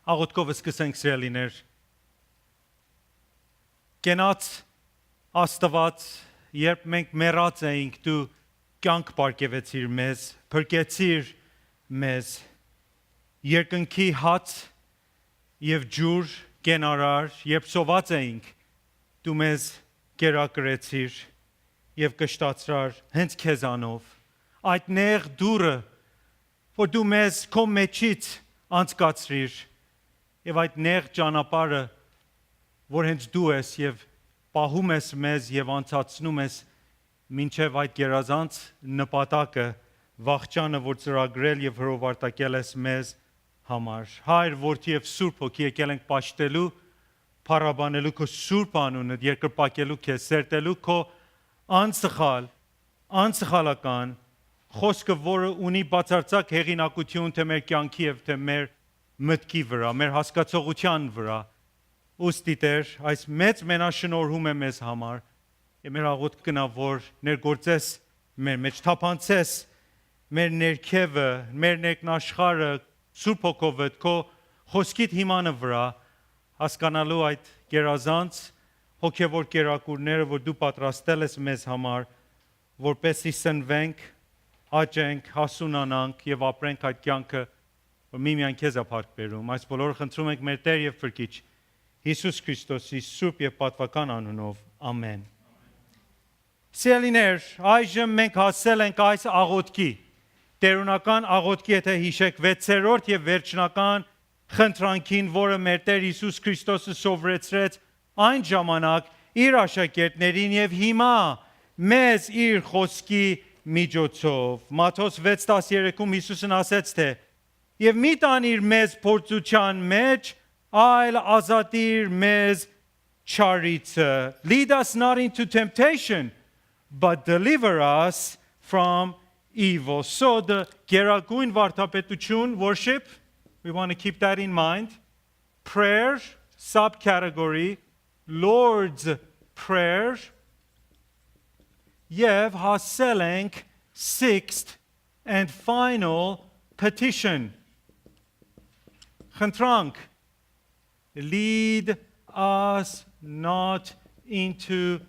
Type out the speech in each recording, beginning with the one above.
Աղոթքով սկսենք սիրելիներ։ Կենաց Աստված, երբ մենք մեռած էինք, դու կյանք պարգևեցիր մեզ, փրկեցիր մեզ, երկնքի հաց եւ ջուր կենարար, երբ սոված էինք, դու մեզ կերակրեցիր եւ կշտացրար հենց քեզանով։ Այդ նեղ դուրը, որ դու մեզ քո մեջից անցկացրիր, եւ այդ նեղ ճանապարհը, որ հենց դու ես եւ պահում ես մեզ եւ անցացնում ես մինչև այդ գերազանց նպատակը, վաղճանը, որ ծրագրել եւ հրովարտակել ես մեզ համար։ Հայր, Որդի եւ Սուրբ Հոգի եկել ենք պաշտելու, փառաբանելու քո սուրբ անունը, երկրպագելու քեզ, սերտելու քո անսխալական խոսքը, որը ունի բացարձակ հեղինակություն թե մեր կյանքի եւ թե մեր մտքի վրա, մեր հասկացողության վրա։ Ուստի Տեր, այս մեծ մենաշնորհում է մեզ համար, եւ մեր աղոթքը կնա, որ ներգործես մեր մեջ, թափանցես մեր ներքևը, մեր ներքնաշխարհը, Սուրբ Հոգովդ, քո խոսքիդ հիմանը վրա, հասկանալու այդ գերազանց հոգևոր կերակուրները, որ դու պատրաստել ես մեզ համար, որպեսզի սնվենք, աճենք, հասունանանք եւ ապրենք այդ կյանքը, որ միմյան քեզ է փառք բերում։ Այս բոլորը խնդրում ենք մեր Տեր եւ Փրկիչ Հիսուս Քրիստոսի սուրբ եւ պատվական անունով, ամեն։ Սիրելիներ, այժմ մենք հասել ենք այս աղոթքի, տերունական աղոթքի, եթե հիշեք, 6-րդ եւ վերջնական խնդրանքին, որը մեր Տեր Հիսուս Քրիստոսը սովորեցրեց այն ժամանակ իր աշակերտներին եւ հիմա մեզ իր խոսքի միջոցով։ Մատթոս 6:13-ում Հիսուսն ասեց թե. «Եվ մի տանիր մեզ փորձության մեջ, այլ ազատիր մեզ չարիցը. Lead us not into temptation, but deliver us from evil». So the Geragouin Vartapetutun worship, we want to keep that in mind. Prayer, subcategory, Lord's Prayer. Yev haselenk, sixth and final petition. Chantrank. Lead us not into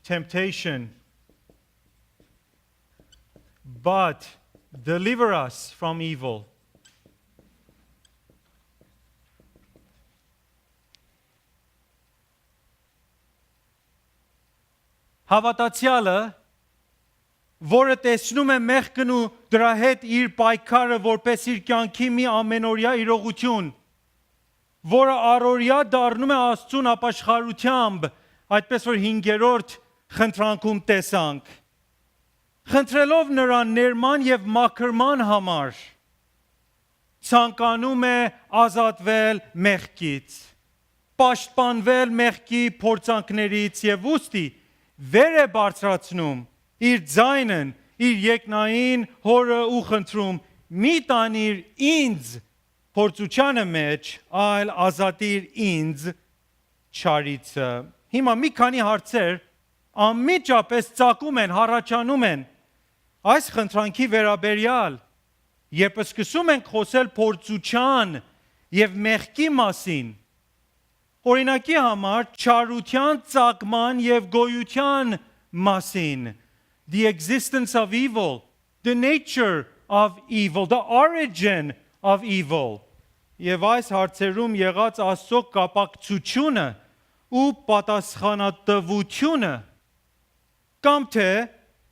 temptation, but deliver us from evil. Հավատացյալը, որը տեսնում է մեղքն ու դրա հետ իր պայքարը որպես իր կյանքի մի ամենօրյա իրողություն, որը առօրյա դառնում է Աստծուն ապաշխարությամբ, այդպես որ 5-րդ խնդրանքում տեսանք, խնդրելով նրան ներման եւ մաքրման համար, ցանկանում է ազատվել մեղքից, պաշտպանվել մեղքի փորձանքներից եւ ուստի վեր է բարձրացնում իր ձայնն, իր երկնային հորը ու խնդրում. մի տանիր ինձ փորձությանը մեջ, այլ ազատիր ինձ չարիցը։ Հիմա մի քանի հարցեր անմիջապես ծագում են, հառաջանում են այս խնդրանքի վերաբերյալ, երբ սկսում ենք խոսել փորձության եւ մեղքի մասին, օրինակի համար չարության ծագման եւ գոյության մասին, the existence of evil, the nature of evil, the origin of evil, եւ այս հարցերում եղած Աստծո կապակցությունը ու պատասխանատվությունը, կամ թե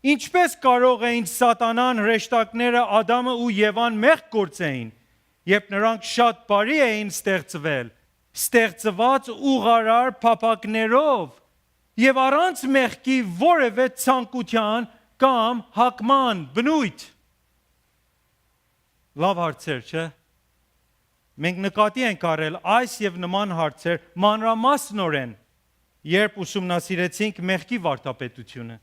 ինչպես կարող էին սատանան հրեշտակները Ադամը ու Եվան մեղք գործեին, երբ նրանք շատ բարի էին ստեղծվել, ստեղծված ուղարար փափակներով եւ առանց մեղքի որևէ ցանկության կամ հակման բնույթ։ Լավ հարցեր, չէ՞։ Մենք նկատի ենք արել այս եւ նման հարցեր մանրամասնորեն, երբ ուսումնասիրեցինք մեղքի վարդապետությունը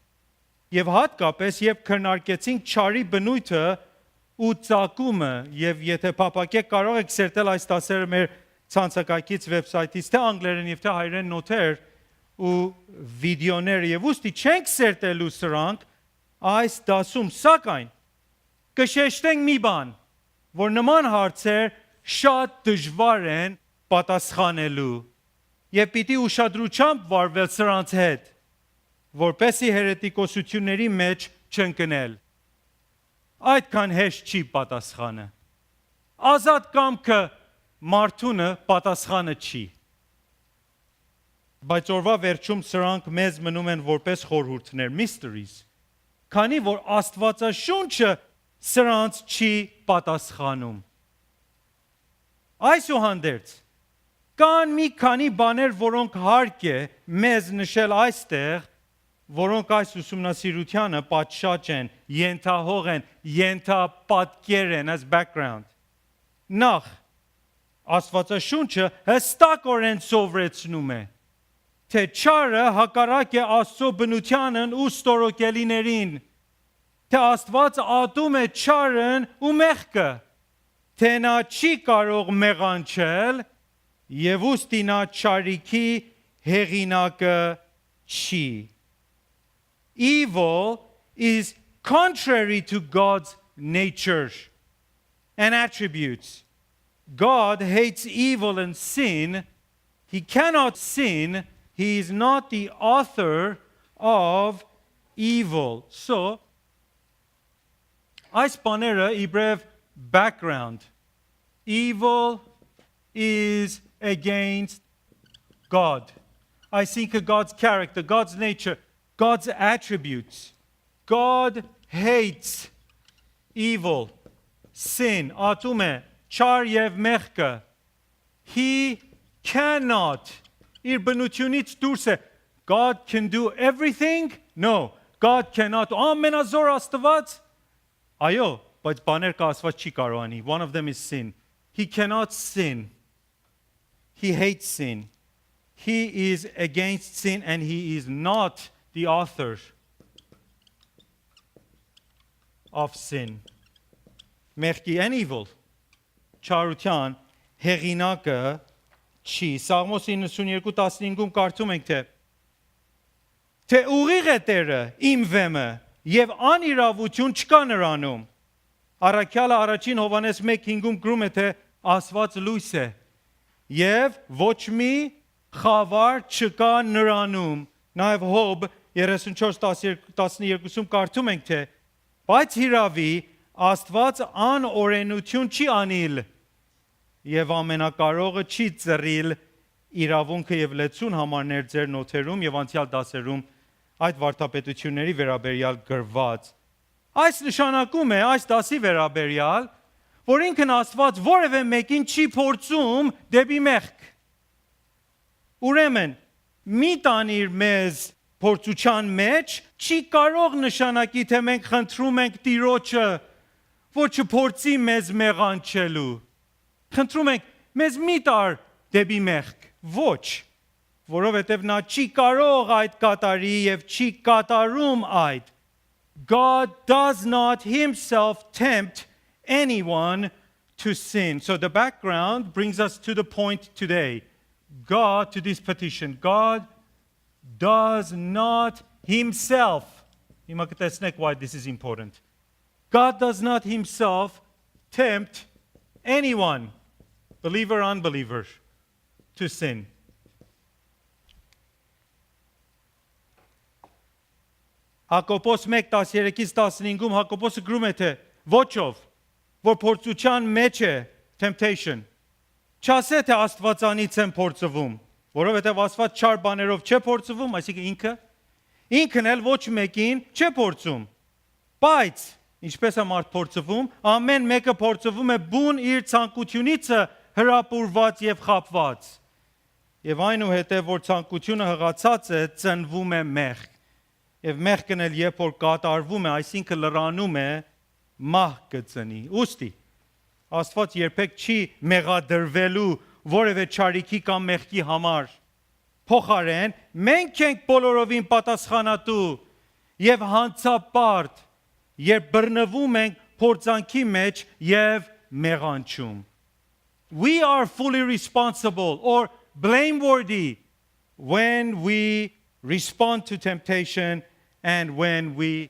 եւ հատկապես երբ քննարկեցինք չարի բնույթը ու ծագումը, եւ եթե փափակեք կարող եք սերտել այս դասերը մեր ցանցակայքից վեբսայթից, թե անգլերեն եւ թե հայերեն նոթեր ու վիդեոներ, եւ ուստի չենք սերտելու սրանք այս դասում, սակայն կշեշտենք մի բան, որ նման հարցեր շատ դժվար են պատասխանելու եւ պիտի ուշադրությամբ վարվել սրանց հետ, որպեսի հերետիկոսությունների մեջ չընկնել։ Այդքան հեշտ չի պատասխանը։ Ազատ կամքը մարդունը պատասխանը չի։ Բայց օրվա վերջում սրանք մեզ մնում են որպես խորհուրդներ, mysteries, քանի որ Աստվածաշունչը սրանց չի պատասխանում։ Այսուհանդերձ, կան մի քանի բաներ, որոնք հարկ է մեզ նշել այստեղ, որոնք այս ուսումնասիրությանը պատշաճ են, ենթահող են, ենթապատկեր են as background։ Նախ, Աստվածաշունչը հստակորեն սովորեցնում է, թե չարը հակառակ է Աստծո բնությանն ու ստորոգելիներին, թե Աստված ատում է չարն ու մեղքը, թե նա չի կարող մեղանչել եւ ուստի նա չարիքի հեղինակը չի։ Evil is contrary to God's nature and attributes. God hates evil and sin. He cannot sin. He is not the author of evil. So, այս բաները իբրև background. Evil is against God. I think God's character, God's nature, God's attributes. God hates evil, sin, ատում է, չար եւ մեղքը։ He cannot, իր բնությունից դուրս է, God can do everything? No, God cannot. Ամենազոր Աստված? Այո, բայց բաներ կա Աստված չի կարող անի. One of them is sin. He cannot sin. He hates sin. He is against sin and he is not the author of sin. Մեղքի and evil. Չարության հեղինակը չի։ Սաղմոս 92:15-ում կարդում ենք թե ուղիղ է Տերը իմ վեմը եւ անիրավություն չկա նրանում։ Առաքյալը առաջին Հովհաննես 1:5-ում գրում է թե Աստված լույս է եւ ոչ մի խավար չկա նրանում։ Նաեւ Հոբ 34:12-ում կարդում ենք թե բայց հիրավի Աստված անօրենություն չի անիլ եւ ամենակարողը չի ծռիլ իրավունքը եւ լեցուն համարներ ձեր նոթերում եւ անցյալ դասերում այդ վարդապետությունների վերաբերյալ գրված։ Այս նշանակում է այս դասի վերաբերյալ, որ ինքն Աստված որևէ մեկին չի փորձում դեպի մեղք։ Ուրեմն, մի տանիր մեզ փորձության մեջ չի կարող նշանակի, թե մենք խնդրում ենք Տիրոջը, որ չփորձի մեզ մեղանչելու։ Խնդրում ենք, մեզ մի տար դեպի մեղք, ոչ, որովհետև նա չի կարող այդ կատարի եւ չի կատարում այդ։ God does not himself tempt anyone to sin. So the background brings us to the point today. God, to this petition, God does not himself, why this is important. God does not himself tempt anyone, believer or unbeliever, to sin. Հակոբոս 1:13-15-ում Հակոբոսը գրում է թե ոչով, որ փորձության մեջ է temptation, չասե թե Աստվածանից եմ փորձվում, որովհետև Աստված չար բաներով չէ փորձվում, այսինքն ինքն էլ ոչ մեկին չէ փորձում, բայց ինչպես է մարդ փորձվում, ամեն մեկը փորձվում է բուն իր ցանկությունից հրապուրված եւ խապված, եւ այնուհետեւ որ ցանկությունը հղացած է, ծնվում է մեղք, եւ մեղքն էլ երբ որ կատարվում է, այսինքն լրանում է, մահ կծնի։ Ուստի Աստված երբեք չի մեղադրվելու որևէ չարիքի կամ մեղքի համար։ Փոխարեն մենք ենք բոլորովին պատասխանատու եւ հանցապարտ, երբ բռնվում ենք փորձանքի մեջ եւ մեղանչում։ We are fully responsible or blameworthy when we respond to temptation and when we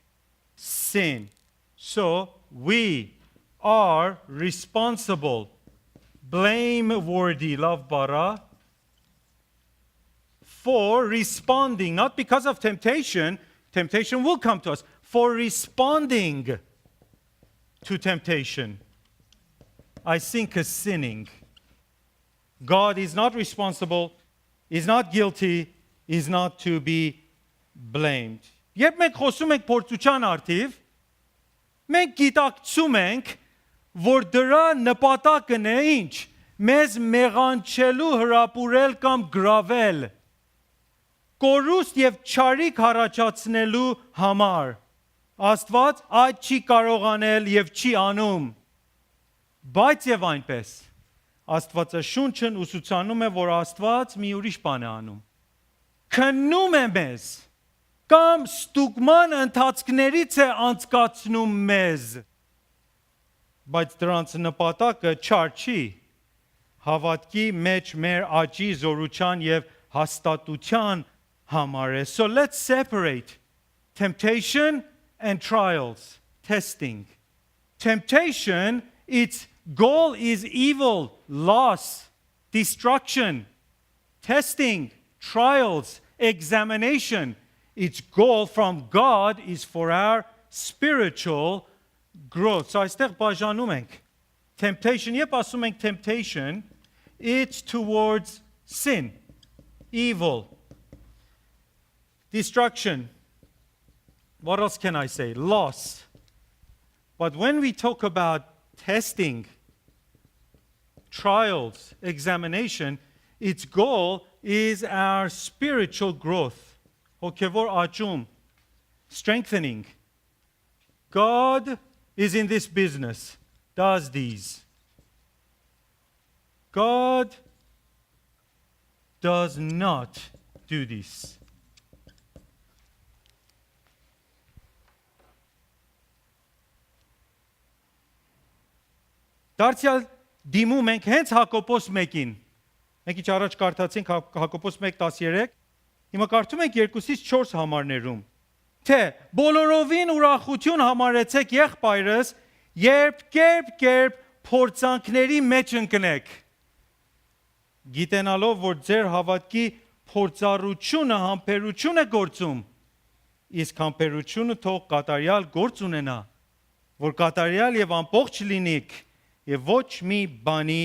sin. So we are responsible. blameworthy, love bara, for responding, not because of temptation, temptation will come to us, for responding to temptation. I think is sinning. God is not responsible, is not guilty, is not to be blamed. Երբ մենք խոսում ենք փորձության արդիվ, մենք գիտակցում ենք, որ դրա նպատակն է ինչ, մեզ մեղանչելու, հրապուրել կամ գրավել, կորուստ եւ չարիք առաջացնելու համար։ Աստված այդ չի կարող անել եւ չի անում։ Բայց եւ այնպես Աստվածաշունչն ուսուցանում է, որ Աստված մի ուրիշ բան է անում։ Քննում է մեզ կամ ստուգման ընթացքներից է անցկացնում մեզ։ Բայց դրանց նպատակը չար չի։ Հավատքի մեջ մեր աճի, զորության եւ հաստատության համար է։ So let's separate temptation and trials, testing. Temptation, its goal is evil, loss, destruction. Testing, trials, examination. Its goal from God is for our spiritual growth. So այստեղ բաժանում ենք. Temptation, երբ ասում ենք temptation, it's towards sin, evil, destruction. What else can I say? Loss. But when we talk about testing, trials, examination, its goal is our spiritual growth. Հոգևոր աճում, strengthening. God is in this business, does these. God does not do this. Դարձյալ դիմում ենք հենց Հակոբոս 1-ին։ Մենք ինչ առաջ կարդացինք Հակոբոս 1:13, հիմա կարդում ենք 2-ից 4 համարներում։ Թե բոլորովին ուրախություն համարեցեք եղբայրս, երբ կերպ փորձանքների մեջ ընկնեք։ Գիտենալով, որ ձեր հավատքի փորձառությունը համբերություն է գործում, իսկ համբերությունը թող կատարյալ գործ ունենա, որ կատարյալ եւ ամբողջ լինիք եւ ոչ մի բանի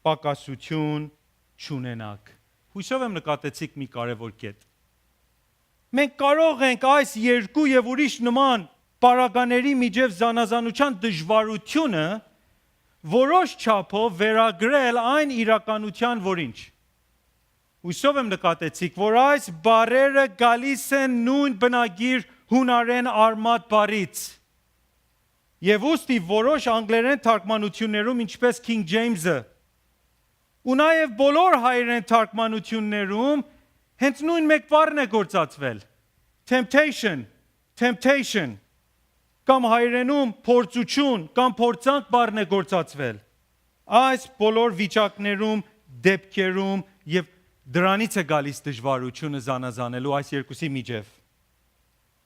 պակասություն չունենաք։ Հույսով եմ նկատեցիք մի կարևոր կետ։ Մենք կարող ենք այս երկու եւ ուրիշ նման պարագաների միջև զանազանության դժվարությունը որոշ չափով վերագրել այն իրականության, որ ինչ։ Հույսով եմ նկատեցիք, որ այս բառերը գալիս են նույն բնագիր հունարեն արմատ բառից։ Եվ ուստի որոշ անգլերեն թարգմանություններում, ինչպես King James-ը, ու նաև բոլոր հայերեն թարգմանություններում հենց նույն մեկ բառն է գործածվել. temptation, temptation, կամ հայերենում փորձություն, կամ փորձանք բառն է գործածվել։ Այս բոլոր վիճակներում, դեպքերում եւ դրանից է գալիս դժվարությունը զանազանելու այս երկուսի միջև։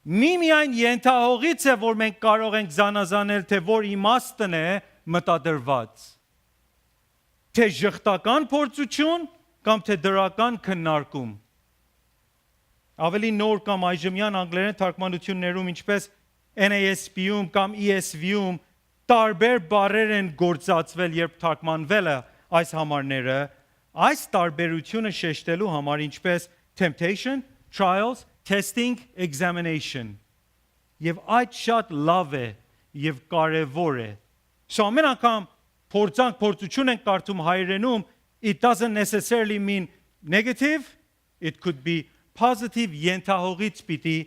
Միմիայն ենթահողից է, որ մենք կարող ենք զանազանել, թե որ իմաստն է մտադրված։ Թե ժխտական փորձություն կամ թե դրական քննարկում։ Ավելի նոր կամ այժմյան անգլերեն թարգմանություններում, ինչպես NASB-ում կամ ESV-ում տարբեր բառեր են գործածվել, երբ թարգմանվել է այս համարները, այս տարբերությունը շեշտելու համար, ինչպես temptation, trials, testing, examination. Եվ այդ շատ լավ է եւ կարեւոր է։ So ամեն անգամ փորձություն ենք կարդում հայերենում, it doesn't necessarily mean negative, it could be positive, ենթահողից պիտի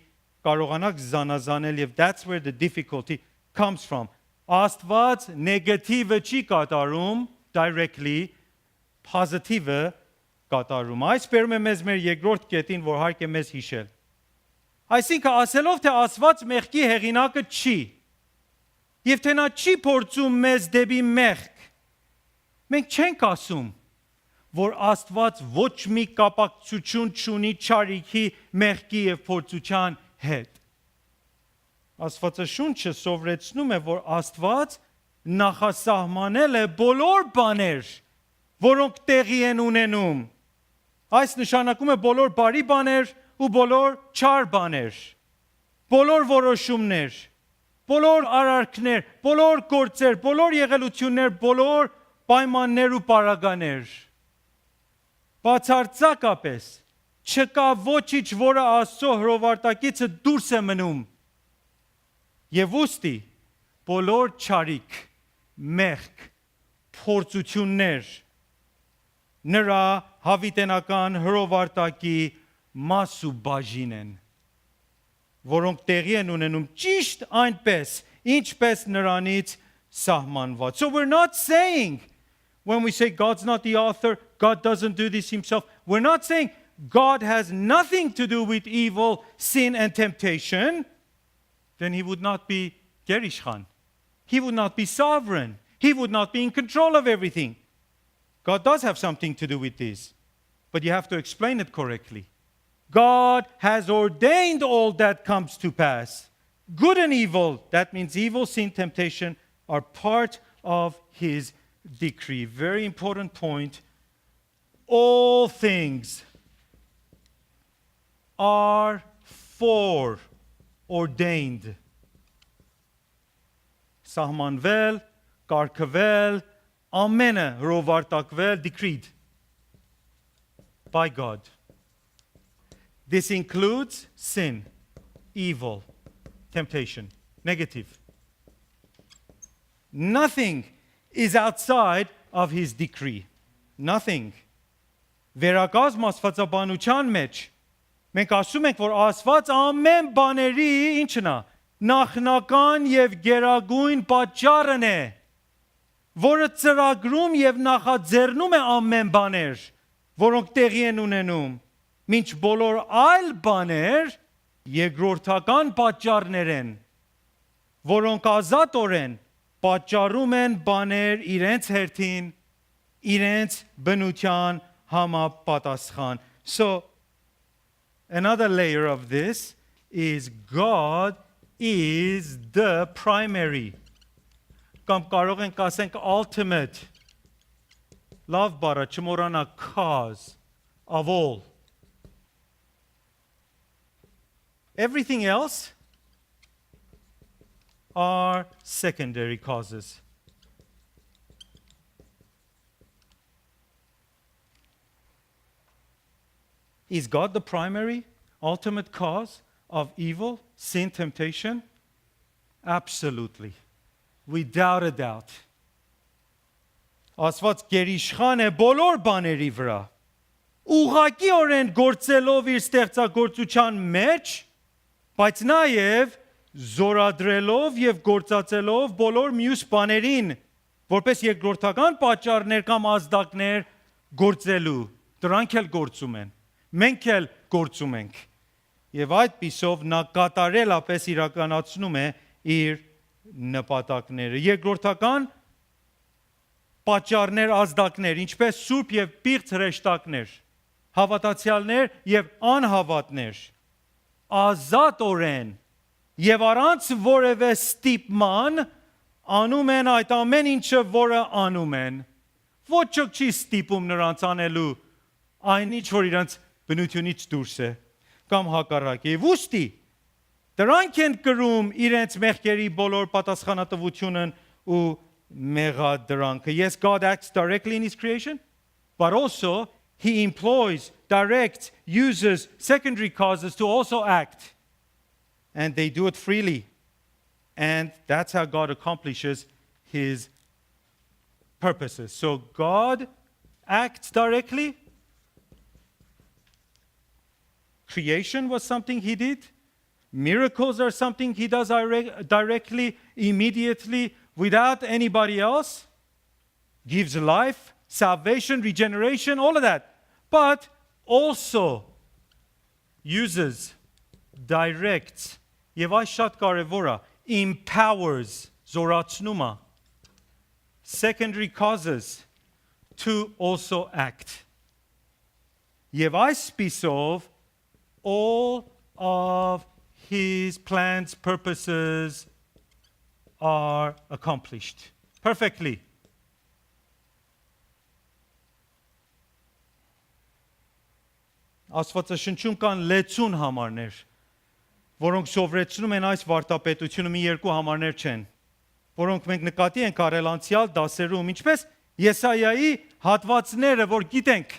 կարողանաք զանազանել եւ that's where the difficulty comes from. Աստված negative-ը չի կատարում directly, positive-ը կատարում։ Այս բերում է մեզ մեր երկրորդ կետին, որ հարկ է մեզ հիշել։ Այսինքն ասելով, թե Աստված մեղքի հեղինակը չի, եւ թե նա չի փորձում մեզ դեպի մեղք, մենք չենք ասում, որ Աստված ոչ մի կապակցություն չունի չարիքի, մեղքի եւ փորձության հետ։ Աստվածաշունչը սովորեցնում է, որ Աստված նախասահմանել է բոլոր բաներ, որոնք տեղի են ունենում։ Այս նշանակում է բոլոր բարի բաներ ու բոլոր չար բաներ, բոլոր որոշումներ, բոլոր արարքներ, բոլոր գործեր, բոլոր եղելություններ, բոլոր պայմաններ ու պարագաներ։ Բացարձակապես չկա ոչինչ, որը Աստծո հրովարտակիցը դուրս է մնում։ Եվ ուստի բոլոր չարիք, մեղք, փորձություններ նրա հավիտենական հրովարտակի մաս ու բաժին են, որոնք տեղի են ունենում ճիշտ այնպես, ինչպես նրանից սահմանված. So we're not saying, when we say God's not the author, God doesn't do this himself, we're not saying God has nothing to do with evil, sin and temptation, then he would not be Gerishchan. He would not be sovereign. He would not be in control of everything. God does have something to do with this, but you have to explain it correctly. God has ordained all that comes to pass. Good and evil, that means evil, sin, temptation, are part of his decree. Very important point. All things are foreordained. Սահմանվել, կարգվել, ամենը հրովարտակվել, decreed by God. This includes sin, evil, temptation, negative. Nothing is outside of his decree. Nothing. Վերակազմ աստվածաբանության մեջ մենք ասում ենք, որ Աստված ամեն բաների ինչն է, նախնական եւ գերագույն պատճառն է, որը ծրագրում եւ նախաձեռնում է ամեն բաներ, որոնք տեղի են ունենում, մինչ բոլոր այլ բաներ երկրորդական պատճառներ են, որոնք ազատորեն պատճառում են բաներ իրենց հերթին, իրենց բնության համապատասխան. So another layer of this is God is the primary. Կամ կարող ենք ասենք ultimate. Love բառը չմոռանա cause of all. Everything else are secondary causes. Is God the primary, ultimate cause of evil, sin, temptation? Absolutely. Without a doubt. Աստված գերիշխան է բոլոր բաների վրա։ Ուղղակիորեն գործելով իր ստեղծագործության մեջ, բայց նաև զորադրելով եւ գործածելով բոլոր մյուս բաներին, որպես երկրորդական պատճառներ կամ ազդակներ գործելու, դրանք էլ գործում են։ Մենք էլ գործում ենք։ Եվ այդ պիսով նա կատարելապես իրականացնում է իր նպատակները։ Երկրորդական պատճառներ, ազդակներ, ինչպես սուրբ եւ պիղծ հրեշտակներ, հավատացյալներ եւ անհավատներ, ազատորեն եւ առանց որևէ ստիպման անում են այդ ամեն ինչը, որը անում են։ Ոչ ոք չի ստիպում նրանց անելու այն ինչ, որ իրենց բնությունից դուրս է կամ հակառակը։ Եվ ուստի դրանք են կրում իրենց մեղքերի բոլոր պատասխանատվությունն ու մեղադրանքը. Yes, God acts directly in his creation, but also he employs, directs, uses secondary causes to also act. And they do it freely. And that's how God accomplishes his purposes. So God acts directly. Creation was something he did. Miracles are something he does directly, immediately, without anybody else. Gives life, salvation, regeneration, all of that. But also uses, directs, եւ այս շատ կարևոր է, empowers, զորացնում է, secondary causes to also act. Եվ այս պիսով all of his plans, purposes are accomplished perfectly. Աստվածաշնչում կան լեցուն համարներ, որոնք սովորեցնում են այս վարտապետությունը մի երկու համարներ չեն, որոնք մենք նկատի ենք առել անցյալ դասերում, ինչպես Եսայայի հատվածները, որ գիտենք,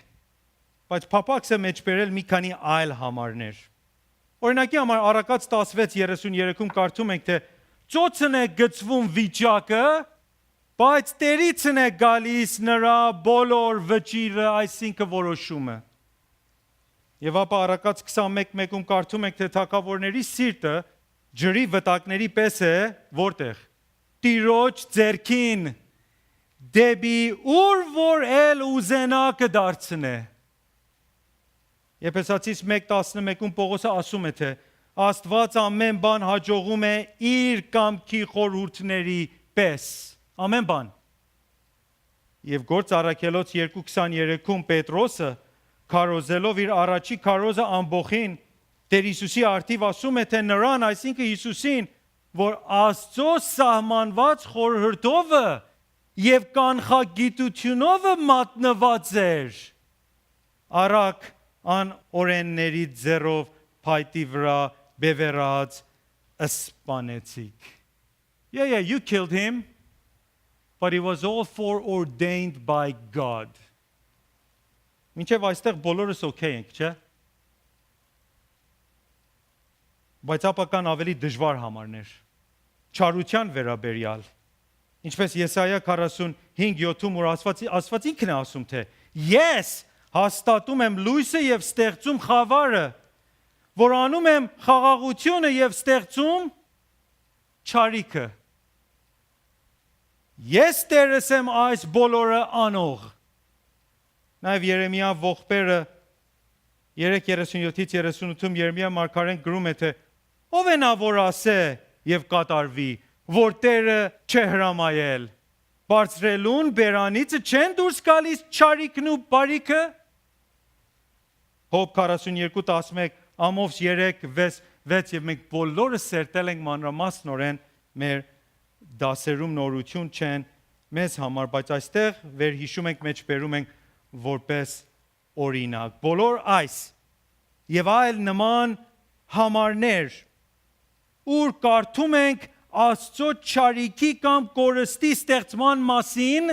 բայց փափաքս է մեջբերել մի քանի այլ համարներ։ Օրինակի համար Առակաց 16:33-ում կարդում ենք, թե ծոցն է գծվում վիճակը, բայց Տերիցն է գալիս նրա բոլոր վճիրը, այսինքն որոշումը։ Եվ ապա Առակաց 21:1-ում կարդում ենք, թե թագավորների սիրտը ջրի վտակների պես է, որտեղ Տիրոջ ձեռքին դեպի ուր որ էլ ուզենա կդարձնե։ Եփեսացիս 1:11-ում Պողոսը ասում է, թե Աստված ամեն բան հաջողում է իր կամքի խորհուրդների պես։ Ամեն բան։ Եվ Գործ Առաքելոց 2:23-ում Պետրոսը քարոզելով իր առաջի քարոզը ամբողին Տեր Հիսուսի արդիվ ասում է, թե նրան, այսինքն Հիսուսին, որ Աստծո սահմանված խորհրդովը եւ կանխագիտությունով մատնված էր, արագ անօրենների ձեռով փայտի վրա բևեռած սպանեցիք։ Yeah, you killed him, but it was all foreordained by God. Մինչև այստեղ բոլորս օքեյ ենք, չէ՞։ Բայց ապա կան ավելի դժվար համարներ։ Չարության վերաբերյալ։ Ինչպես Եսայա 45:7-ում որ Աստված ինքն է ասում, թե Ես հաստատում եմ լույսը եւ ստեղծում խավարը, որ անում եմ խաղաղությունը եւ ստեղծում չարիքը։ Ես Տերս եմ այս բոլորը անող։ Նաև Երեմիա ողբերը 3:37-38-ում Երեմիա մարգարեն գրում է, թե ով է նա որ ասե եւ կատարվի, որ Տերը չէ հրամայել, բարձրելուն բերանիցը չեն դուրս գալիս չարիքն ու բարիքը։ Հոբ 42:11 Ամովս 3:6 եւ մենք բոլորը սերտել ենք մանրամասնորեն մեր դասերում նորություն չեն մեզ համար, բայց այստեղ վերհիշում ենք, մեջբերում ենք որպես օրինակ։ Բոլոր այս եւ այլ նման համարներ, ուր կարդում ենք Աստծո չարիքի կամ կորստի ստեղծման մասին,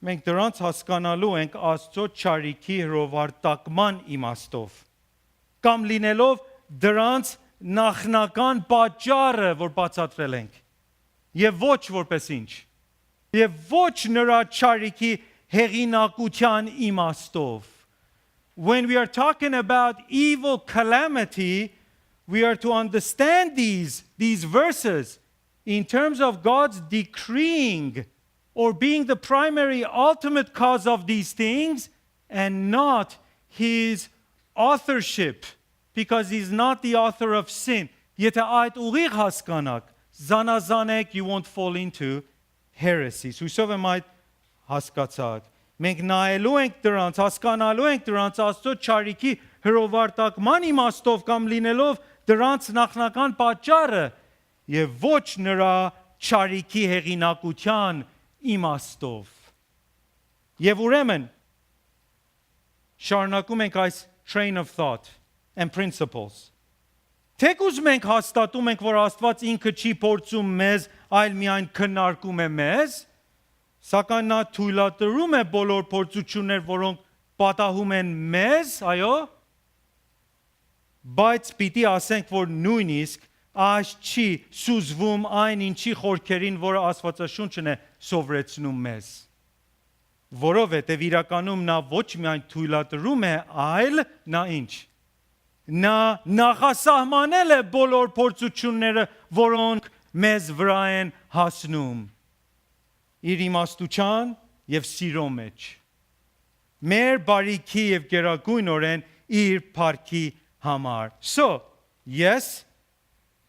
մենք դրանց հասկանալու ենք Աստծո չարիքի հրովարտակման իմաստով, կամ լինելով դրանց նախնական պատճառը, որ բացատրել ենք, եւ ոչ որպես ինչ, եւ ոչ նրա չարիքի հեղինակության իմաստով. When we are talking about evil calamity, we are to understand these verses in terms of God's decreeing or being the primary ultimate cause of these things and not his authorship, because he's not the author of sin. Եթե այդ ուղիղ հասկանաք, զանազանեք, you won't fall into heresy. Հույսով եմ այդ հասկացաք։ Մենք նայելու ենք դրանց, հասկանալու ենք դրանց Աստծո չարիքի հրովարտակման իմաստով կամ լինելով դրանց նախնական պատճառը եւ ոչ նրա չարիքի հեղինակության իմաստով։ Եվ ուրեմն շարունակում ենք այս train of thought and principles. Թեկուզ մենք հաստատում ենք, որ Աստված ինքը չի փորձում մեզ, այլ միայն քննարկում է մեզ, սակայն նա թույլատրում է բոլոր փորձություններ, որոնք պատահում են մեզ, այո, բայց պիտի ասենք, որ նույնիսկ այս չի սուզվում այն ինչի խորքերին, որը Աստվածաշունչն է սովորեցնում մեզ։ Որովհետև իրականում նա ոչ միայն թույլատրում է, այլ նա ինչ։ Նա նախասահմանել է բոլոր փորձությունները, որոնք մեզ վրա են հասնում։ Իր իմաստության եւ սիրո մեջ։ Մեր բարիքի եւ գերագույնորեն իր փառքի համար. So, yes,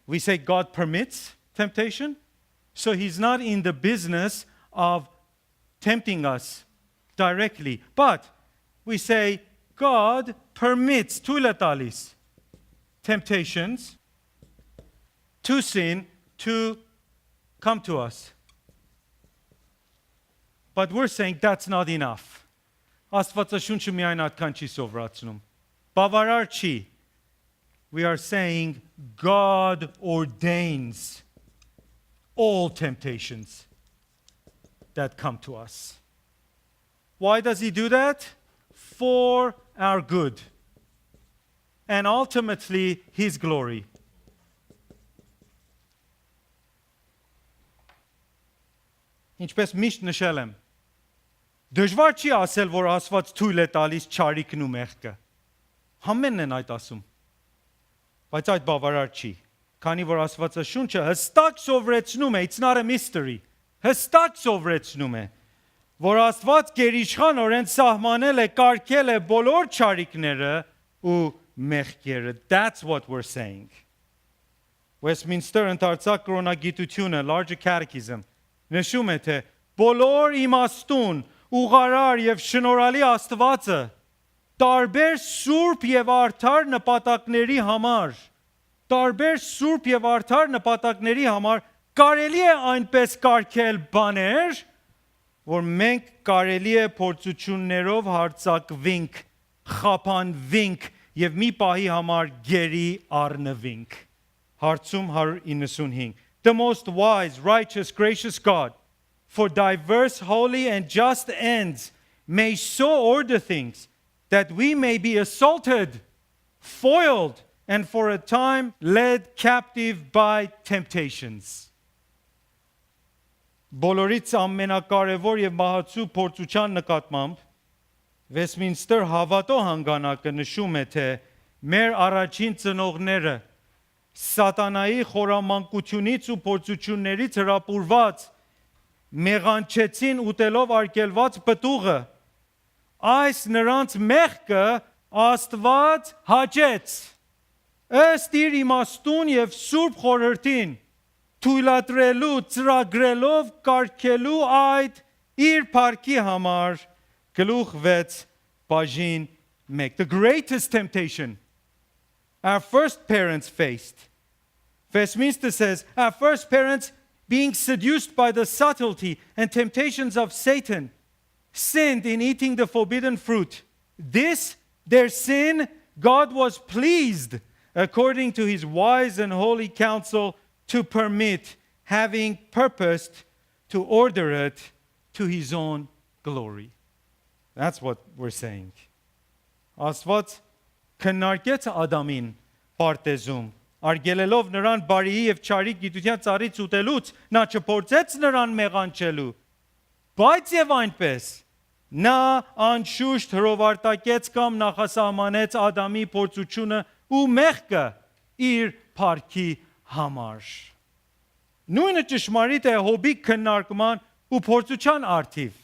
we say God permits temptation. So he's not in the business of tempting us directly. But we say God permits tulatalis temptations to sin to come to us. But we're saying that's not enough. Աստվածաշունչը միայն այդքան չի սովորացնում։ Բավարար չի. we are saying God ordains all temptations that come to us. Why does he do that? For our good. And ultimately, his glory. Ինչպես միշտ նշել եմ, դժվար չի ասել, որ Աստված թույլ է տալիս չարիքն ու մեղքը։ Համենն են այդ ասում։ Բայց այդ բավարար չի, քանի որ Աստվածաշունչը հստակ սովորեցնում է, it's not a mystery, հստակ սովորեցնում է, որ Աստված գերիշխանորեն սահմանել է, կարգել է բոլոր չարիքները ու մեղքերը. That's what we're saying. Westminster ընդարձակ կրոնագիտությունը, Larger Catechism, նշում է, թե բոլոր իմաստուն, ուղղարար եւ շնորհալի Աստվածը տարբեր սուրբ եւ արդար նպատակների համար կարելի է այնպես կարգել բաներ, որ մենք կարելի է փորձություններով հարձակվենք, խափանվենք եւ մի պահի համար գերի առնվենք։ Հարցում 195. The most wise, righteous, gracious God, for diverse, holy, and just ends, may so order things that we may be assaulted, foiled, and for a time led captive by temptations. Բոլորից ամենակարևոր եւ մահացու փորձության նկատմամբ Westminster հավատո հանգանակը նշում է, թե մեր առաջին ծնողները Սատանայի խորամանկությունից ու փորձություններից հրապուրված մեղանչեցին ուտելով արգելված պտուղը, այս նրանց մեղքը Աստված հաճեց, ըստ իր իմաստուն եւ սուրբ խորհրդին, թույլատրելու, ծրագրելով կարգելու այդ իր փառքի համար գլուխ 6 բաժին 1. The greatest temptation our first parents faced. Westminster says, our first parents, being seduced by the subtlety and temptations of Satan, sinned in eating the forbidden fruit. This, their sin, God was pleased, according to his wise and holy counsel, to permit, having purposed to order it to his own glory. That's what we're saying. Աստված քննարկեց Ադամին պարտեզում, արգելելով նրան բարիի եւ չարի գիտության ծառից ուտելուց, նա չփորձեց նրան մեղանչելու, բայց եւ այնպես նա անշուշտ հրովարտակեց կամ նախասահմանեց Ադամի փորձությունը ու մեղքը իր փառքի համար։ Նույնը ճշմարիտ է Հոբի քննարկման ու փորձության արդիվ։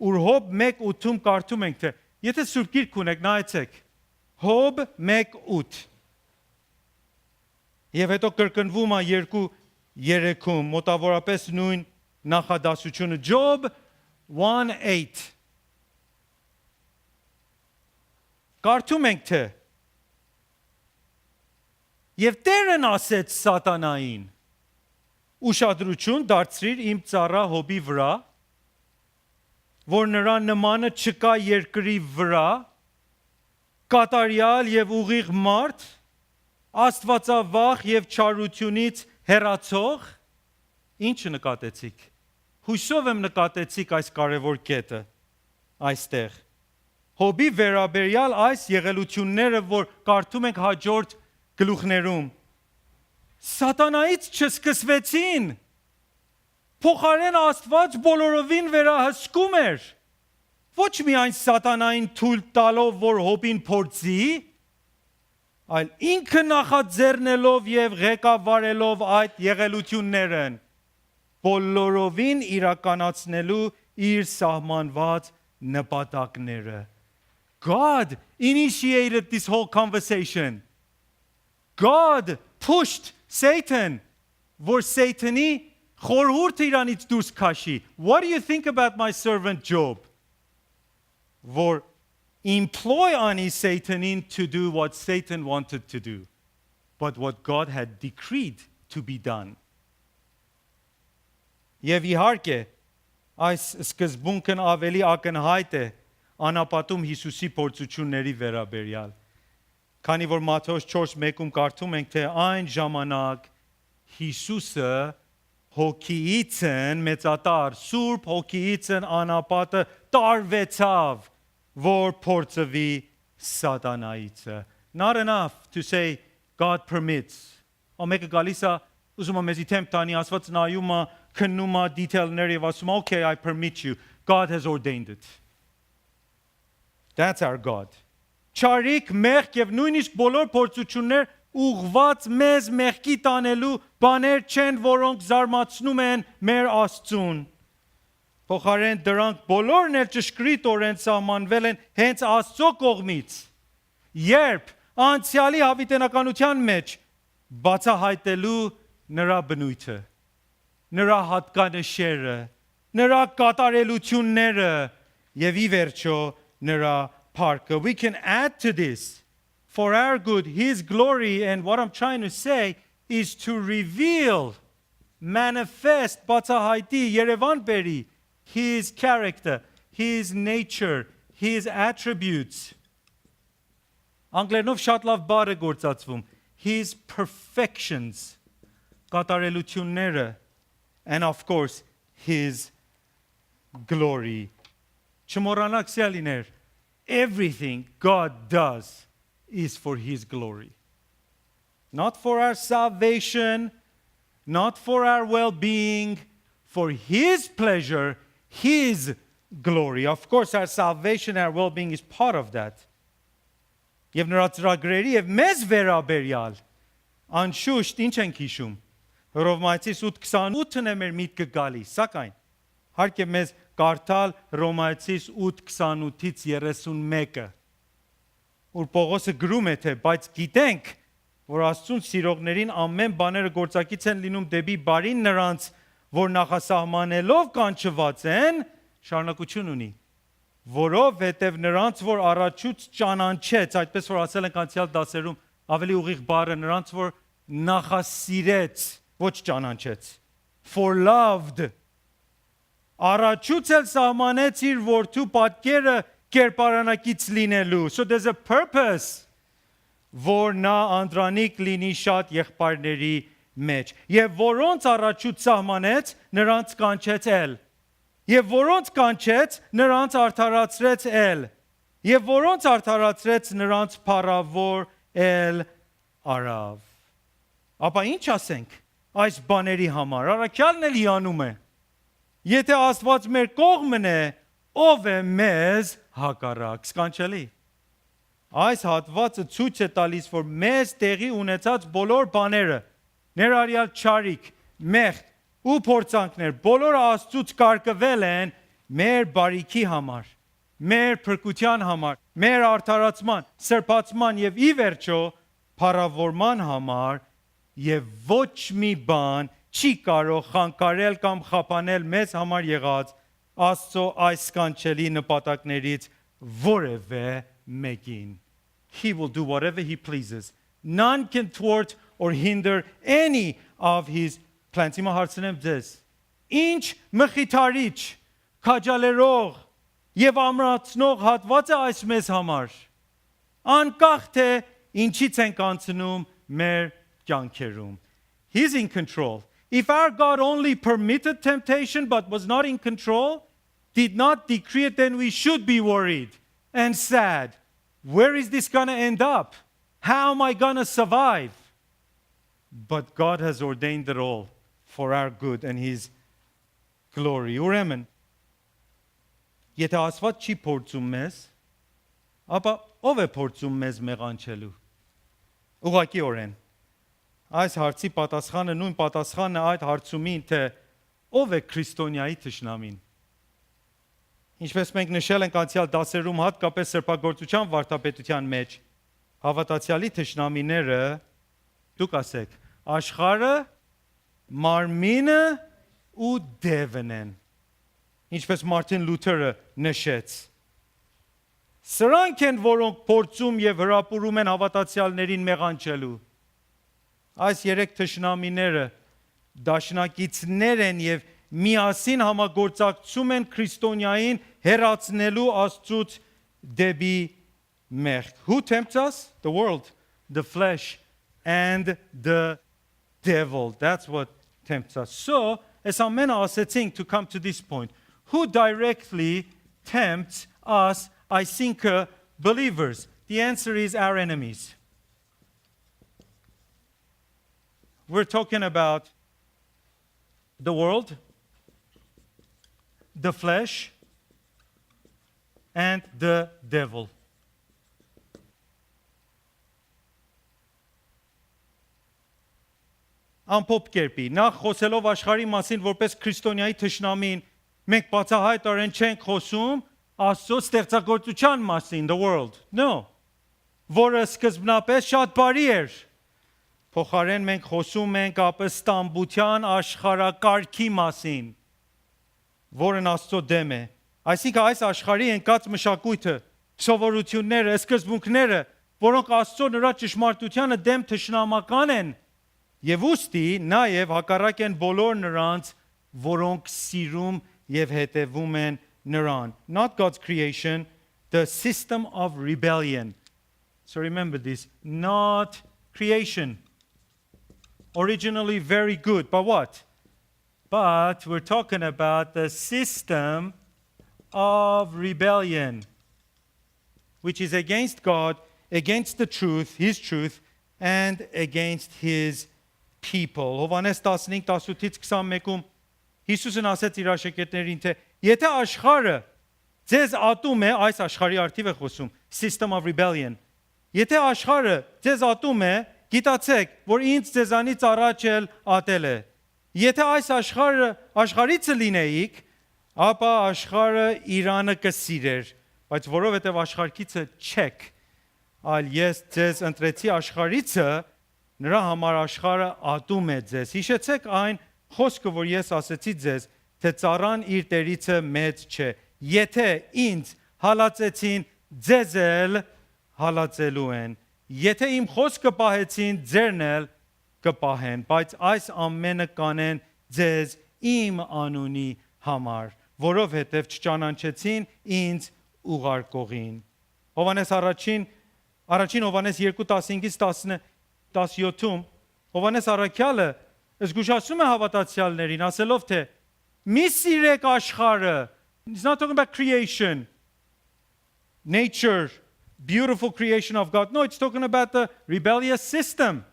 Ուր Հոբ 1:8-ում կարդում ենք, թե եթե Սուրբ Գիրք ունեք, նայեցեք, Հոբ 1:8 Եվ հետո կրկնվում է 2:3-ում, մոտավորապես նույն նախադասությունը, Job 1:8 Կարդում ենք, թե Եվ Տերն ասեց Սատանային, ուշադրություն դարձրիր իմ ծառա Հոբի վրա, որ նրա նմանը չկա երկրի վրա, կատարյալ եւ ուղիղ մարդ, աստվածավախ եւ չարությունից հեռացող, ինչ նկատեցիք։ Հույսով եմ նկատեցիք այս կարևոր կետը այստեղ։ Հոբի վերաբերյալ այս եղելությունները, որ կարդում ենք հաջորդ գլուխներում, Սատանայից չսկսվեցին, փոխարեն Աստված բոլորովին վերահսկում էր, ոչ միայն Սատանային թույլ տալով, որ Հոբին փորձի, այլ ինքը նախաձեռնելով եւ ղեկավարելով այդ եղելություններն, բոլորովին իրականացնելու իր սահմանված նպատակները։ God initiated this whole conversation. God pushed Satan, որ Սեյթանի խորհուրդը իրանից դուրս քաշի. What do you think about my servant Job? Որ employ անի Սեյթանին to do what Satan wanted to do, but what God had decreed to be done. Եվ իհարկե, այս սկզբունքն ավելի ակնհայտ է անապատում Հիսուսի փորձությունների վերաբերյալ։ Քանի որ Մատթեոս 4:1-ում կարդում ենք, թե այն ժամանակ Հիսուսը հոգիիցն մեծատար Սուրբ հոգիիցն անապատը տարվեցավ, որ փորձվի սատանայիցը։ Not enough to say God permits. Ամեկը գալիս է ուզում է մեզի թեմփ տանի, Աստված նայում է, քննում է դիթեյլներ եւ ասում է, okay, I permit you. God has ordained it. That's our God. Չարիք, մեղք եւ նույնիսկ բոլոր փորձություններ ուղված մեզ մեղքի տանելու բաներ չեն, որոնք զարմացնում են մեր Աստծուն։ Փոխարեն դրանք բոլորն էլ ճշգրիտորեն սահմանվել են հենց Աստծո կողմից, երբ անցյալի հավիտենականության մեջ բացահայտելու նրա բնույթը, նրա հատկանշերը, նրա կատարելությունները եւ ի վերջո նրա փառքը. We can add to this for our good his glory, and what I'm trying to say is to reveal, manifest, բացահայտի, Երևան բերի his character, his nature, his attributes. Անգլերենով շատ լավ բառ է գործածվում. his perfections, կատարելությունները, and of course his glory. Չմոռանաք սիրելիներ, everything God does is for his glory. Not for our salvation, not for our well-being, for his pleasure, his glory. Of course, our salvation, our well-being is part of that. Եվ նրա ծրագրերի եւ մեզ վերաբերյալ անշուշտ ինչ ենք հիշում։ Հռոմայացիս 8:28-ն է մեր միտքը գալիս, սակայն հարկ է մեզ կարդալ Հռոմայացիս 8:28-ից 31-ը, որ Պողոսը գրում է, թե բայց գիտենք, որ Աստծուն սիրողներին ամեն բաները գործակից են լինում դեպի բարին նրանց, որ նախասահմանելով կանչված են, շարունակություն ունի, որովհետև նրանց, որ առաջուց ճանաչեց, այդպես որ ասել ենք անցյալ դասերում, ավելի ուղիղ բառը նրանց, որ նախասիրեց, ոչ ճանաչեց, foreloved, առաջուց էլ սահմանեց իր որդու պատկերը կերպարանակից լինելու. So there's a purpose, որ նա անդրանիկ լինի շատ եղբայրների մեջ. Եվ որոնց առաջուց սահմանեց, նրանց կանչեց էլ. Եվ որոնց կանչեց, նրանց արդարացրեց էլ. Եվ որոնց արդարացրեց, նրանց փառավոր էլ արավ. Ապա ինչ ասենք այս բաների համար? Առաքյալն էլ հիանում է. Եթե Աստված մեր կողմն է, ով է մեզ հակառակ? Սկանչելի. Այս հատվածը ցույց է տալիս, որ մեզ տեղի ունեցած բոլոր բաները, ներառյալ չարիք, մեղք ու փորձանքներ, բոլորը Աստծուց կարգվել են մեր բարիքի համար, մեր փրկության համար, մեր արդարացման, սրբացման եւ ի վերջո փառավորման համար, եւ ոչ մի բան չի կարող խանգարել կամ խափանել մեզ համար եղած Աստծո այս սկանչելի նպատակներից որևէ մեկին. He will do whatever he pleases. None can thwart or hinder any of his plans. Հիմա հարցնեմ ձեզ. Ինչ մխիթարիչ, քաջալերող եւ ամրացնող հատված է այս մեզ համար? Անկախ թե ինչից ենք անցնում մեր կյանքերում. He's in control. If our God only permitted temptation but was not in control, did not decree it, then we should be worried and sad. Where is this going to end up? How am I going to survive? But God has ordained it all for our good and his glory. Ուրեմն, եթե Աստված չի փորձում մեզ, ապա ով է փորձում մեզ մեղանչելու? Ուղղակիորեն այս հարցի պատասխանը նույն պատասխանն է այդ հարցումին, թե ով է քրիստոնյայի թշնամին։ Ինչպես մենք նշել ենք անցյալ դասերում, հատկապես սրբագործության վարդապետության մեջ, հավատացյալի թշնամիները, դուք ասեք, աշխարհը, մարմինը ու դևն են։ Ինչպես Մարտին Լութերը նշեց։ Սրանք են, որոնք փորձում եւ հրապուրում են հավատացյալներին մեղանչելու։ Այս երեք թշնամիները դաշնակիցներ են եւ միասին համագործակցում են քրիստոնյային հեռացնելու Աստծուց դեպի մեղք. Who tempts us? The world, the flesh, and the devil. That's what tempts us. So, as ամենը ասեցինք to come to this point, who directly tempts us, I think, believers? The answer is our enemies. We're talking about the world, the flesh, and the devil. Ամփոփ կերպի, նախ խոսելով աշխարհի մասին որպես քրիստոնյայի թշնամին, մենք բացահայտորեն չենք խոսում Աստծո ստեղծագործության մասին, the world. No. Որը սկզբնապես շատ բարի էր. Փոխարեն մենք խոսում ենք ապստամբության աշխարհակարգի մասին, որն Աստծո դեմ է. Այսինքն այս աշխարհի ընկած մշակույթը, սովորությունները, սկզբունքները, որոնք Աստծո նրա ճշմարտությանը դեմ թշնամական են, եւ ուստի նաեւ հակառակ են բոլոր նրանց, որոնք սիրում եւ հետևում են նրան. Not God's creation, the system of rebellion. So remember this, not creation. Originally very good, but what? But we're talking about the system of rebellion, which is against God, against the truth, His truth, and against His people. Հովանես 15:18-ից 21-ում Հիսուսն ասեց իր աշակերտներին, թե եթե աշխարհը ձեզ ատում է, այս աշխարհի արդիվ է խոսում, system of rebellion. Եթե աշխարհը ձեզ ատում է, գիտացեք, որ ինձ ձեզանից առաջ էլ ատել է. Եթե այս աշխարհից լինեիք, ապա աշխարհը Իրանը կսիրեր, բայց որովհետև աշխարհիցը չեք, այլ ես ձեզ ընտրեցի աշխարհիցը, նրա համար աշխարհը ատում է ձեզ. Հիշեցեք այն խոսքը, որ ես ասեցի ձեզ, թե ծառան իր տերիցը մեծ չէ. Եթե ինձ հալածեցին, ձեզ էլ հալածելու են. Եթե իմ խոսքը պահեցին, ձերն էլ կպահեն, բայց այս ամենը կանեն ձեզ իմ անունի համար, որովհետև չճանաչեցին ինձ ուղարկողին. Հովանես առաջին Հովանես 2:15-ից 17-ում Հովանես առաքյալը զգուշացնում է հավատացյալներին, ասելով, թե մի սիրեք աշխարհը. It's not talking about creation, nature, beautiful creation of God. No, it's talking about the rebellious system.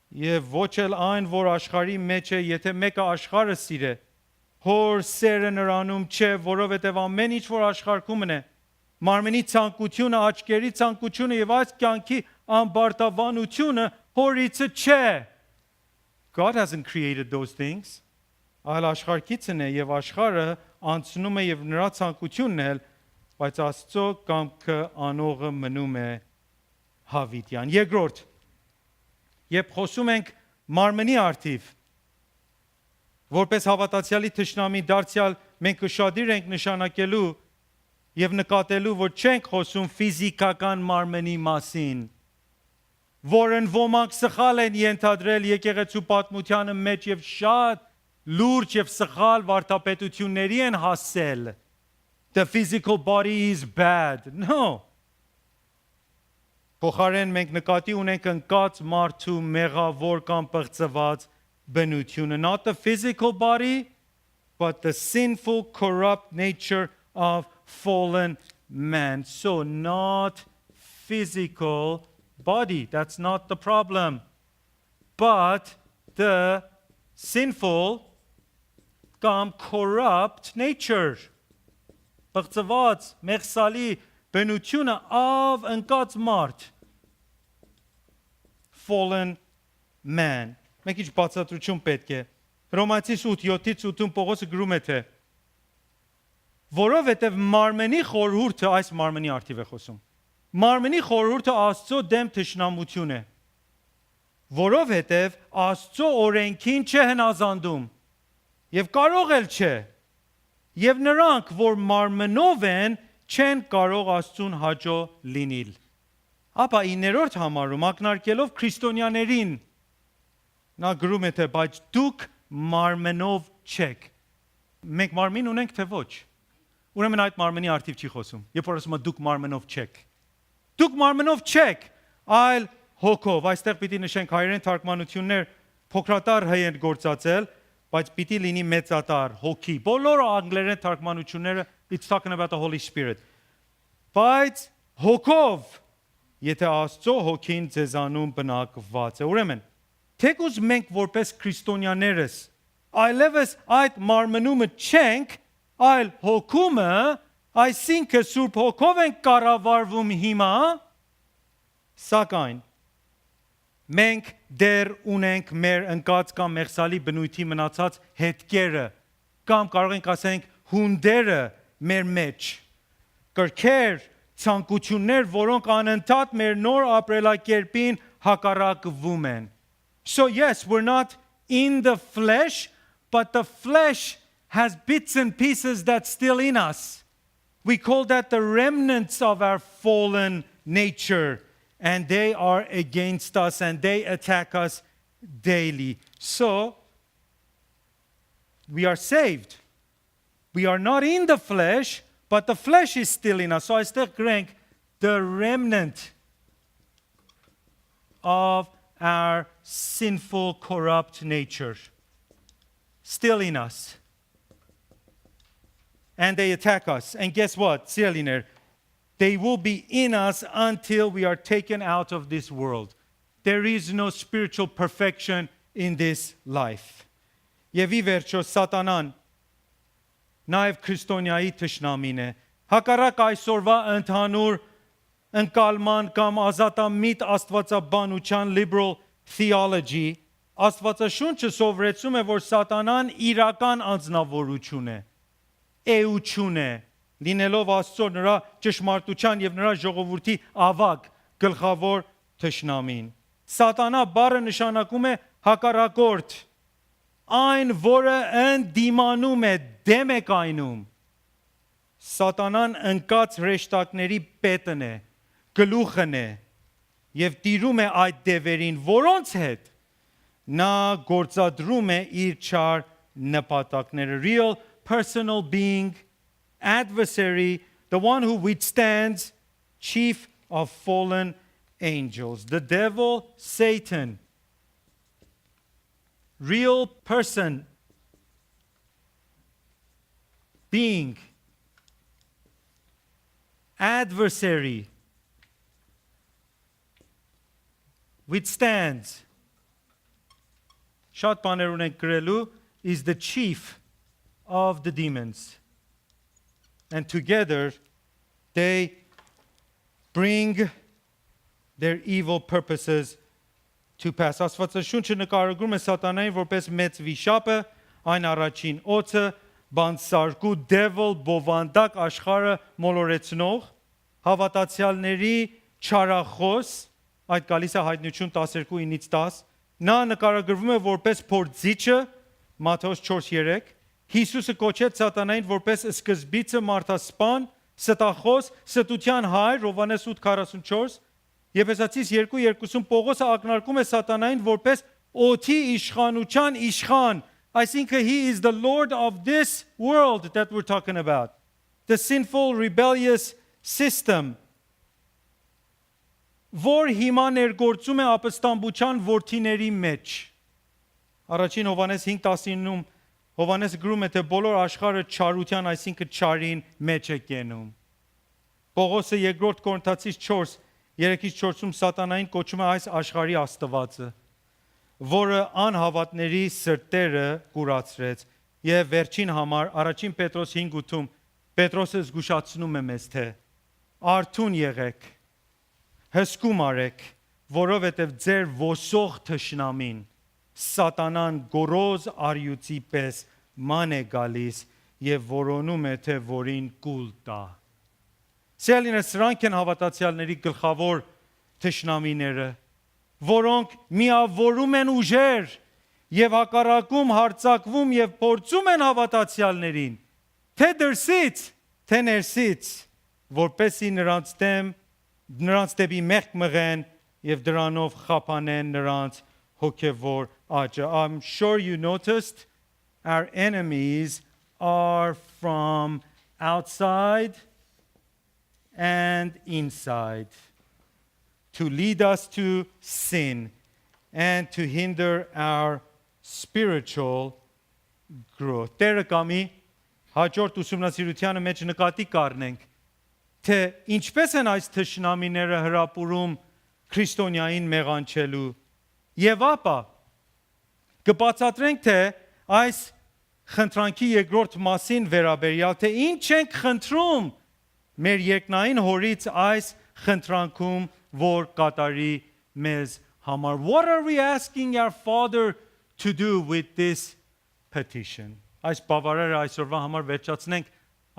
Եվ ոչ էլ այն, որ աշխարհի մեջ է, եթե մեկը աշխարհը սիրե, հոր սերը նրանում չէ, որովհետև ամեն ինչ, որ աշխարհում է, մարմնի ցանկությունը, աչքերի ցանկությունը եւ այս կյանքի ամբարտավանությունը հորիցը չէ. God hasn't created those things. Այլ աշխարհիցն է եւ աշխարհը անցնում է եւ նրա ցանկությունն էլ, բայց Աստծո կամքը անողը մնում է հավիտյան. Երկրորդ, երբ խոսում ենք մարմնի արդիվ, որպես հավատացյալի թշնամի դարձյալ մենք ուշադիր ենք նշանակելու եւ նկատելու, որ չենք խոսում ֆիզիկական մարմնի մասին, որն ոմանք սխալ են ենթադրել եկեղեցու պատմությանը մեջ եւ շատ լուրջ եւ սխալ վարդապետությունների են հասել. The physical body is bad. No. Փոխարեն մենք նկատի ունենք ընկած մարդու մեղավոր կամ պղծված բնությունը. Not the physical body, but the sinful, corrupt nature of fallen man. So not physical body. That's not the problem. But the sinful, corrupt nature. Պղծված, մեղսալի բնությունը av ընկած մարդ. Fallen man. Մենք ինչ բացատրություն պետք է. Հռոմայացիս 8:7-ում Պողոսը գրում է, թե որովհետև մարմնի խորհուրդը, այս մարմնի արդիվ է խոսում, մարմնի խորհուրդը Աստծո դեմ թշնամություն է, որովհետև Աստծո օրենքին չէ հնազանդում եւ կարող էլ չէ. Եվ նրանք, որ մարմնով են, չեն կարող Աստծուն հաջո լինել. Ապա 9-րդ համարում ակնարկելով քրիստոնյաներին, նա գրում է, թե բայց դուք մարմնով չեք. Մենք մարմին ունենք, թե ոչ. ուրեմն այդ մարմնի արդիվ չի խոսում։ Երբ որ ասում է դուք մարմնով չեք։ Դուք մարմնով չեք, այլ հոգով։ Այստեղ պիտի նշենք հայերեն թարգմանություններ փոքրատար հայ են գործածել, բայց պիտի լինի մեծատար հոգի։ Բոլոր անգլերեն թարգմանությունները it's talking about the Holy Spirit։ Բայց հոգով, եթե Աստծո հոգին ձեզանում բնակված է։ Ուրեմն, թեկուզ մենք որպես քրիստոնյաներս այլևս այդ մարմնումը չենք, այլ հոգումը, այսինքն Սուրբ Հոգով ենք կառավարվում հիմա, սակայն մենք դեռ ունենք մեր ընկած կամ մեղսալի բնույթի մնացած հետքերը, կամ կարող ենք ասենք հունդերը մեր մեջ, կրքեր, ցանկություններ, որոնք անընդհատ մեր նոր ապրելակերպին հակառակվում են։ So yes, we're not in the flesh, but the flesh has bits and pieces that's still in us. We call that the remnants of our fallen nature. And they are against us and they attack us daily. So, we are saved. We are not in the flesh, but the flesh is still in us. So, I still rank the remnant of our sinful, corrupt nature. Still in us. And they attack us. And guess what? They will be in us until we are taken out of this world. There is no spiritual perfection in this life. Եվ ի վերջո սատանան նաև քրիստոնյայի թշնամին է։ Հակառակ այսօրվա ընդհանուր ընկալման կամ ազատամիտ աստվածաբանության liberal theology, Աստվածաշունչը սովորեցնում է, որ սատանան իրական անձնավորություն է, էություն է, լինելով Աստծո նրա ճշմարտության եւ նրա ժողովրդի ավագ գլխավոր թշնամին։ Սատանա բառը նշանակում է հակառակորդ, այն որը ընդդիմանում է, դեմ է կայնում։ Սատանան ընկած հրեշտակների պետն է, գլուխն է եւ տիրում է այդ դևերին, որոնց հետ նա գործադրում է իր չար նպատակները։ Real personal being, adversary, the one who withstands, chief of fallen angels. The devil, Satan, real person, being, adversary, withstands. Շատ բաներ ունենք գրելու, is the chief of the demons. And together, they bring their evil purposes to pass. Աստվածաշունչը նկարագրում է սատանային որպես մեծ վիշապը, այն առաջին օծը, բանսարկու devil, բովանդակ աշխարհը մոլորեցնող, հավատացյալների չարախոս, այդ գալիս է Հայտնություն 12:9-10, նա նկարագրվում է որպես փորձիչը, Մատթեոս 4:3, Հիսուսը կոչեց սատանային որպես սկզբիցը մարդասպան, ստախոս, ստության հայր, Հովհաննես 8:44, Եփեսացիս 2:2-ում Պողոսը ակնարկում է սատանային որպես օդի իշխանության իշխան, այսինքն he is the lord of this world that we're talking about, the sinful rebellious system, որ հիմա ներգործում է ապստամբության որդիների մեջ։ Առաջին Հովհաննես 5:19-ում Հովհաննես գրում է, թե բոլոր աշխարհը չարության, այսինքն չարին մեջ է կենում։ Պողոսը երկրորդ Կորինթացիս 4:3-4-ում սատանային կոչում է այս աշխարհի աստվածը, որը անհավատների սրտերը կուրացրեց, եւ վերջին համար առաջին Պետրոս 5:8-ում Պետրոսը զգուշացնում է մեզ, թե արթուն եղեք, հսկում արեք, որովհետեւ ձեր ոսող թշնամին Սատանան գորոզ արյուծի պես ման է գալիս եւ որոնում է, թե որին կուլ տա։ Սելինը սրանք են հավատացյալների գլխավոր թշնամիները, որոնք միավորում են ուժեր եւ հակառակում, հարձակվում եւ փորձում են հավատացյալներին, թե դրսից, թե ներսից, որպեսի նրանց դեպի մեղք մղեն եւ դրանով խափանեն նրանց հոգևոր աճը։ I'm sure you noticed our enemies are from outside and inside, to lead us to sin and to hinder our spiritual growth. Տերը կամի հաջորդ ուսումնասիրությանը մեջ նկատի կառնենք, թե ինչպես են այս թշնամիները հրապուրում քրիստոնյային մեղանչելու եւ ապա կբացատրենք, թե այս խնդրանքի երկրորդ մասին վերաբերյալ, թե ինչ ենք խնդրում մեր երկնային հորից այս խնդրանքում, որ կատարի մեզ համար. What are we asking our Father to do with this petition? Այս բավարարը այսօրվա համար վերջացնենք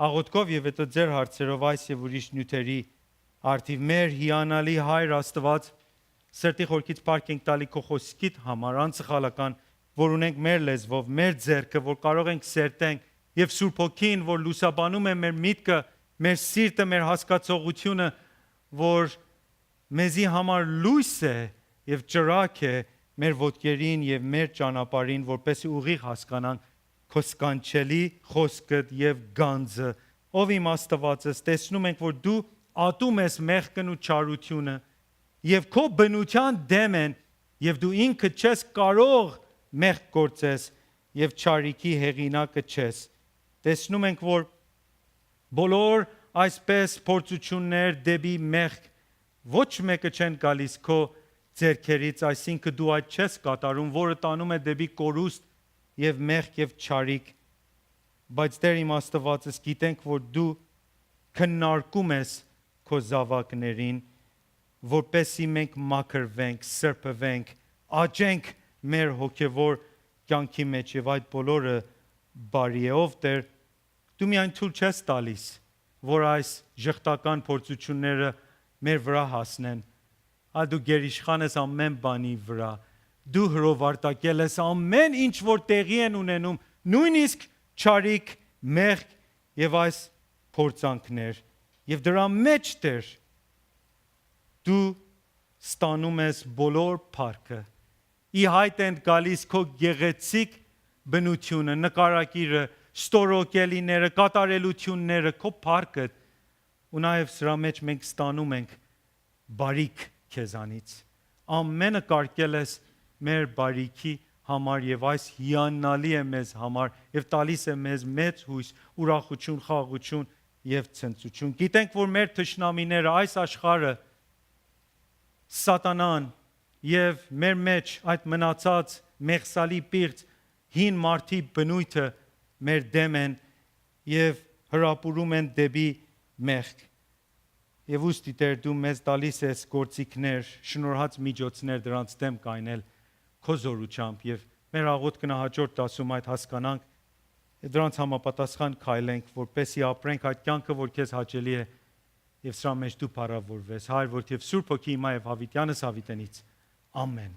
աղոթքով եւ հետո ձեր հարցերով այս եւ ուրիշ նյութերի արդիվ. Մեր հիանալի Հայր Աստված, սրտի խորքից փառք ենք տալի քո խոսքիդ համար, անցխալական, որ ունենք մեր լեզվով, մեր ձեռքը, որ կարող ենք սերտենք, եւ Սուրբ Հոգին, որ լուսաբանում է մեր միտքը, մեր սիրտը, մեր հասկացողությունը, որ մեզի համար լույս է եւ ճրագ է մեր ոտքերին եւ մեր ճանապարհին, որպեսզի ուղիղ հասկանանք քո սքանչելի խոսքդ եւ գանձը. ով իմ Աստվածս, տեսնում ենք, որ դու ատում ես մեղքն ու չարությունը եւ քո բնության դեմ են եւ դու ինքդ չես կարող մեղք գործես եւ չարիքի հեղինակը չես. Տեսնում ենք, որ բոլոր այսպես փորձություններ դեպի մեղք ոչ մեկը չեն գալիս քո ձեռքերից, այսինքն դու այդ չես կատարում, որը տանում է դեպի կորուստ եւ մեղք եւ չարիք, բայց Տեր իմ Աստվածս, գիտենք, որ դու քննարկում ես քո զավակներին, որպեսզի մենք մաքրվենք, սրբվենք, աճենք մեր հոգևոր կյանքի մեջ եւ այդ բոլորը բարի է. Ով Տեր, դու միայն թույլ չես տալիս, որ այս ժխտական փորձությունները մեր վրա հասնեն, այլ դու գերիշխան ես ամեն բանի վրա. Դու հրովարտակել ես ամեն ինչ, որ տեղի են ունենում, նույնիսկ չարիք, մեղք եւ այս փորձանքներ. եւ դրա մեջ Տեր դու ստանում ես բոլոր փառքը. ի հայտ են գալիս քո գեղեցիկ բնությունը, նկարակիրը, ստորոկելիները, կատարելությունները, քո փառքը, ու նաեւ սրա մեջ մենք ստանում ենք բարիք քեզանից. ամենը կարգել ես մեր բարիքի համար եւ այս հիանալի է մեզ համար եւ տալիս է մեզ մեծ հույս, ուրախություն, խաղաղություն եւ ցնծություն. Գիտենք, որ մեր թշնամիները, այս աշխարհը, սատանան եւ մեր մեջ այդ մնացած մեղսալի պիղծ հին մարդի բնույթը մեր դեմ են եւ հրապուրում են դեպի մեղք. եւ ուստի Տեր դու մեզ տալիս ես գործիքներ, շնորհած միջոցներ դրանց դեմ կայնել քո զորությամբ եւ մեր աղոթքն հաջորդ դասում այդ հասկանանք եւ դրանց համապատասխան քայլենք, որպեսզի ապրենք այդ կյանքը, որ քեզ հաճելի է եւ սրա մեջ դու փառավորվես. Հայր, որդի եւ Սուրբ Հոգի հիմա եւ հավիտյանս հավիտենից. ամեն.